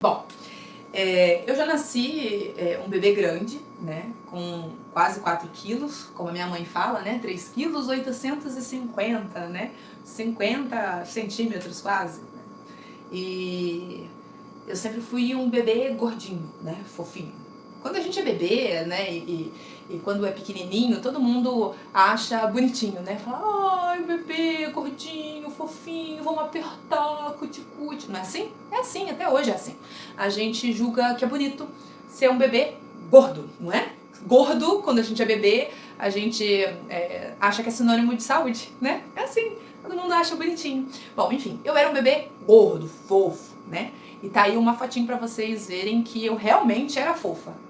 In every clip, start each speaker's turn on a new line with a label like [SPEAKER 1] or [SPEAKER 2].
[SPEAKER 1] Bom, eu já nasci um bebê grande, né, com quase 4 quilos, como a minha mãe fala, né, 3 quilos 850, né, 50 centímetros quase. Né? E eu sempre fui um bebê gordinho, né, fofinho. Quando a gente é bebê, né, e quando é pequenininho, todo mundo acha bonitinho, né? Fala, ai, o bebê gordinho, fofinho, vamos apertar, cuti-cuti. Não é assim? É assim, até hoje é assim. A gente julga que é bonito ser um bebê gordo, não é? Gordo, quando a gente é bebê, a gente acha que é sinônimo de saúde, né? É assim, todo mundo acha bonitinho. Bom, enfim, eu era um bebê gordo, fofo, né? E tá aí uma fotinho pra vocês verem que eu realmente era fofa.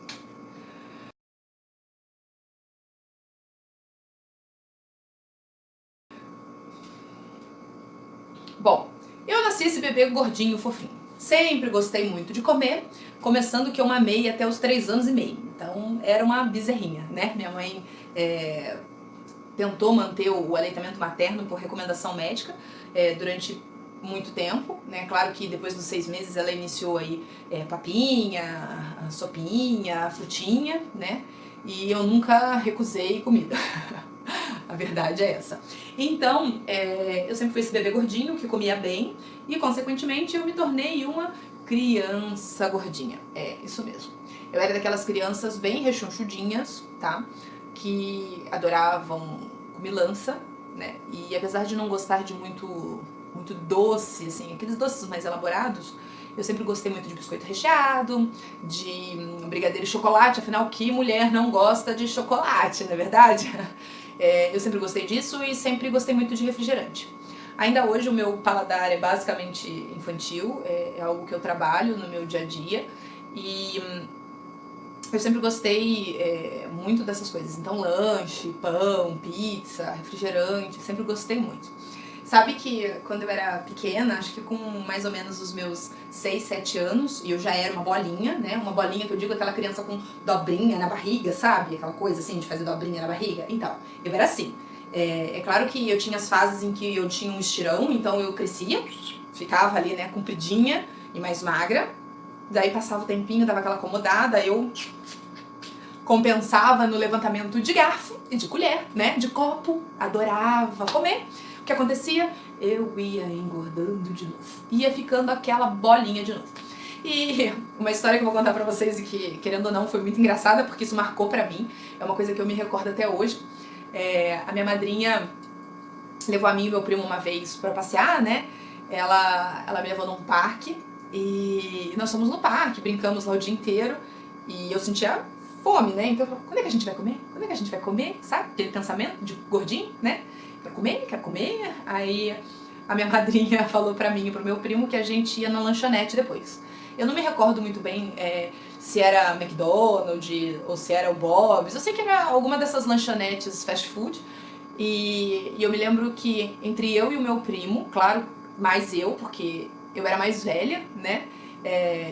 [SPEAKER 1] Bom, eu nasci esse bebê gordinho, fofinho. Sempre gostei muito de comer, começando que eu mamei até os 3 anos e meio. Então era uma bezerrinha, né? Minha mãe tentou manter o aleitamento materno por recomendação médica durante muito tempo, né? Claro que depois dos 6 meses ela iniciou aí papinha, sopinha, frutinha, né? E eu nunca recusei comida. A verdade é essa. Então, eu sempre fui esse bebê gordinho que comia bem e, consequentemente, eu me tornei uma criança gordinha. É, isso mesmo. Eu era daquelas crianças bem rechonchudinhas, tá? Que adoravam comilança, né? E apesar de não gostar de muito doce, assim, aqueles doces mais elaborados, eu sempre gostei muito de biscoito recheado, de brigadeiro e chocolate, afinal, que mulher não gosta de chocolate, não é verdade? Eu sempre gostei disso e sempre gostei muito de refrigerante. Ainda hoje o meu paladar é basicamente infantil, é algo que eu trabalho no meu dia a dia e eu sempre gostei muito dessas coisas. Então lanche, pão, pizza, refrigerante, sempre gostei muito. Sabe que quando eu era pequena, acho que com mais ou menos os meus 6, 7 anos, e eu já era uma bolinha, né? Uma bolinha que eu digo aquela criança com dobrinha na barriga, sabe? Aquela coisa assim de fazer dobrinha na barriga. Então, eu era assim. É claro que eu tinha as fases em que eu tinha um estirão, então eu crescia, ficava ali, né, compridinha e mais magra. Daí passava o tempinho, dava aquela acomodada, eu compensava no levantamento de garfo e de colher, né? De copo, adorava comer. O que acontecia? Eu ia engordando de novo. Ia ficando aquela bolinha de novo. E uma história que eu vou contar pra vocês e que, querendo ou não, foi muito engraçada, porque isso marcou pra mim. É uma coisa que eu me recordo até hoje. A minha madrinha levou a mim e meu primo uma vez pra passear, né? Ela me levou num parque e nós fomos no parque, brincamos lá o dia inteiro. E eu sentia fome, né? Então eu falei, quando é que a gente vai comer? Quando é que a gente vai comer? Sabe? Aquele pensamento de gordinho, né? Quero comer, quero comer. Aí a minha madrinha falou pra mim e pro meu primo que a gente ia na lanchonete depois. Eu não me recordo muito bem se era McDonald's ou se era o Bob's. Eu sei que era alguma dessas lanchonetes fast food. E eu me lembro que entre eu e o meu primo, claro, mais eu, porque eu era mais velha, né?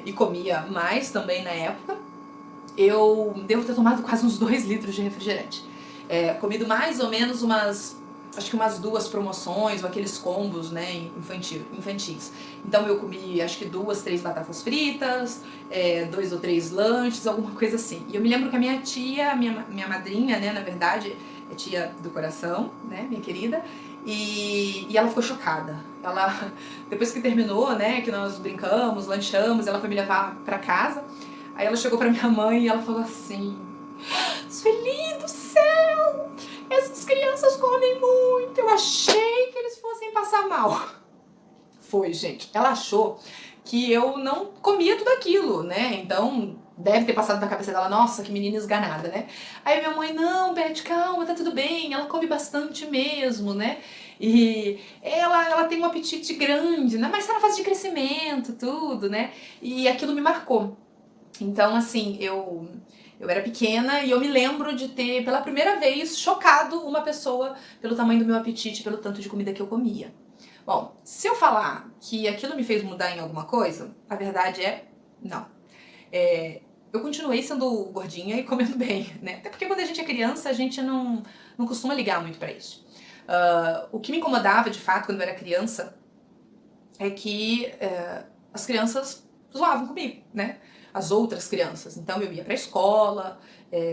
[SPEAKER 1] E comia mais também na época, eu devo ter tomado quase uns 2 litros de refrigerante. Comido mais ou menos acho que umas 2 promoções, ou aqueles combos, né, infantis. Então eu comi, acho que 2, 3 batatas fritas, 2 ou 3 lanches, alguma coisa assim. E eu me lembro que a minha tia, minha madrinha, né, na verdade, é tia do coração, né, minha querida, e ela ficou chocada. Ela, depois que terminou, né, que nós brincamos, lanchamos, ela foi me levar pra casa. Aí ela chegou pra minha mãe e ela falou assim: Sueli do céu, essas crianças comem muito, eu achei que eles fossem passar mal. Foi, gente. Ela achou que eu não comia tudo aquilo, né? Então deve ter passado na cabeça dela, nossa, que menina esganada, né? Aí minha mãe, não, Beth, calma, tá tudo bem, ela come bastante mesmo, né? E ela tem um apetite grande, né? Mas tá na fase de crescimento, tudo, né? E aquilo me marcou. Então, assim, eu era pequena e eu me lembro de ter, pela primeira vez, chocado uma pessoa pelo tamanho do meu apetite, pelo tanto de comida que eu comia. Bom, se eu falar que aquilo me fez mudar em alguma coisa, a verdade é não. Eu continuei sendo gordinha e comendo bem, né? Até porque quando a gente é criança, a gente não costuma ligar muito pra isso. O que me incomodava, de fato, quando eu era criança, é que as crianças zoavam comigo, né? As outras crianças. Então eu ia pra escola,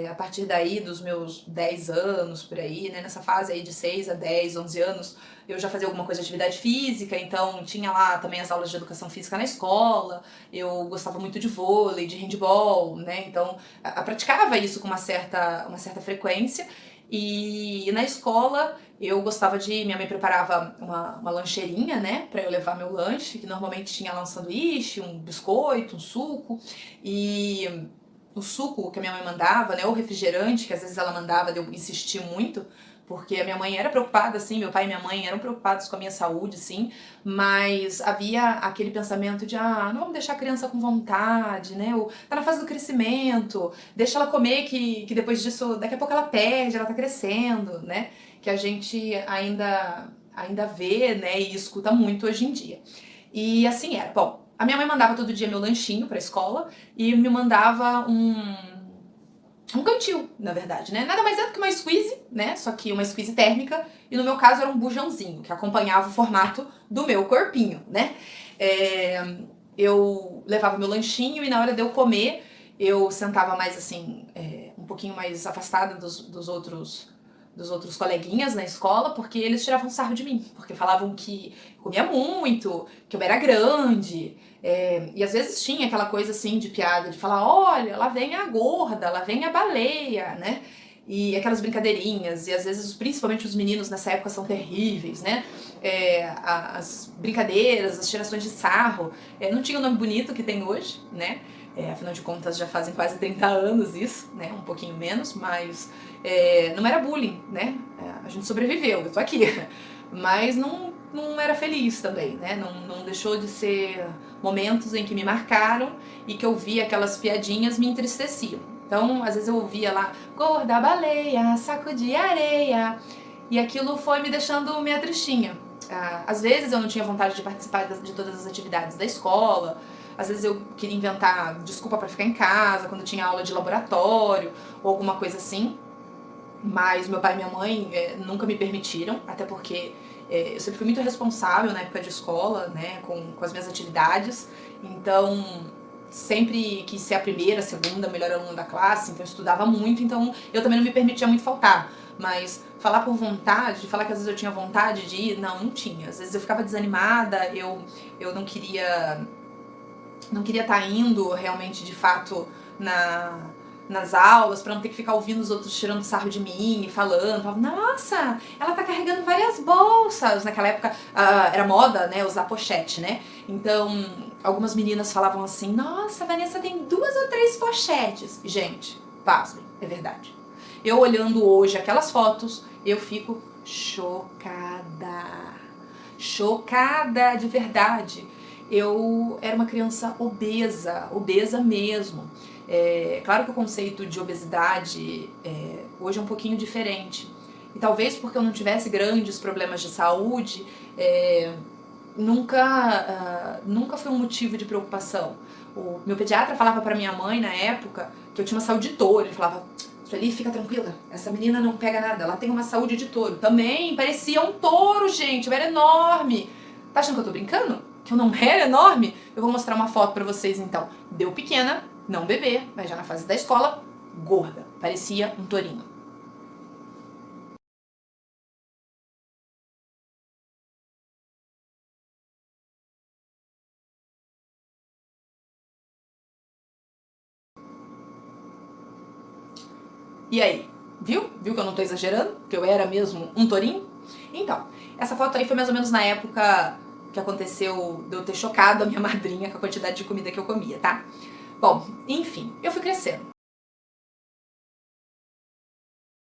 [SPEAKER 1] a partir daí dos meus 10 anos, por aí, né? Nessa fase aí de 6 a 10, 11 anos, eu já fazia alguma coisa de atividade física, então tinha lá também as aulas de educação física na escola, eu gostava muito de vôlei, de handball, né? Então praticava isso com uma certa frequência. E na escola eu gostava de. Minha mãe preparava uma lancheirinha, né, pra eu levar meu lanche, que normalmente tinha lá um sanduíche, um biscoito, um suco. E o suco que a minha mãe mandava, né, ou refrigerante, que às vezes ela mandava, eu insisti muito, porque a minha mãe era preocupada, assim, meu pai e minha mãe eram preocupados com a minha saúde, sim, mas havia aquele pensamento de, não vamos deixar a criança com vontade, né, ou tá na fase do crescimento, deixa ela comer que depois disso, daqui a pouco ela perde, ela tá crescendo, né, que a gente ainda vê, né, e escuta muito hoje em dia. E assim era. Bom, a minha mãe mandava todo dia meu lanchinho pra escola e me mandava um cantil, na verdade, né? Nada mais é do que uma squeeze, né? Só que uma squeeze térmica, e no meu caso era um bujãozinho, que acompanhava o formato do meu corpinho, né? Eu levava meu lanchinho e na hora de eu comer, eu sentava mais assim, um pouquinho mais afastada dos outros coleguinhas na escola, porque eles tiravam sarro de mim, porque falavam que comia muito, que eu era grande, e às vezes tinha aquela coisa assim de piada, de falar, olha, lá vem a gorda, lá vem a baleia, né? E aquelas brincadeirinhas, e às vezes, principalmente os meninos nessa época são terríveis, né? As brincadeiras, as tirações de sarro, não tinha o nome bonito que tem hoje, né? Afinal de contas já fazem quase 30 anos isso, né? Um pouquinho menos, mas não era bullying, né? A gente sobreviveu, eu tô aqui. Mas não era feliz também, né? Não deixou de ser momentos em que me marcaram e que eu via aquelas piadinhas me entristeciam. Então, às vezes eu ouvia lá, gorda baleia, saco de areia, e aquilo foi me deixando meio tristinha. Às vezes eu não tinha vontade de participar de todas as atividades da escola, às vezes eu queria inventar desculpa pra ficar em casa, quando tinha aula de laboratório, ou alguma coisa assim. Mas meu pai e minha mãe nunca me permitiram, até porque eu sempre fui muito responsável na época de escola, né, com as minhas atividades. Então, sempre quis ser a primeira, a segunda, melhor aluna da classe, então eu estudava muito, então eu também não me permitia muito faltar. Mas falar por vontade, de falar que às vezes eu tinha vontade de ir, não tinha. Às vezes eu ficava desanimada, eu não queria estar indo realmente, de fato, nas aulas, pra não ter que ficar ouvindo os outros tirando sarro de mim e falando, nossa, ela tá carregando várias bolsas. Naquela época era moda, né, usar pochete, né? Então, algumas meninas falavam assim, nossa, a Vanessa tem 2 ou 3 pochetes. Gente, pasmem, é verdade. Eu olhando hoje aquelas fotos, eu fico chocada. Chocada de verdade. Eu era uma criança obesa mesmo. Claro que o conceito de obesidade hoje é um pouquinho diferente. E talvez porque eu não tivesse grandes problemas de saúde, nunca foi um motivo de preocupação. O meu pediatra falava pra minha mãe na época que eu tinha uma saúde de touro. Ele falava, Sueli, fica tranquila, essa menina não pega nada, ela tem uma saúde de touro. Também parecia um touro, gente, eu era enorme. Tá achando que eu tô brincando? Que eu não era enorme? Eu vou mostrar uma foto pra vocês então. Deu pequena, não bebê, mas já na fase da escola, gorda. Parecia um tourinho. E aí? Viu? Viu que eu não tô exagerando? Que eu era mesmo um tourinho? Então, essa foto aí foi mais ou menos na época que aconteceu de eu ter chocado a minha madrinha com a quantidade de comida que eu comia, tá? Bom, enfim, eu fui crescendo.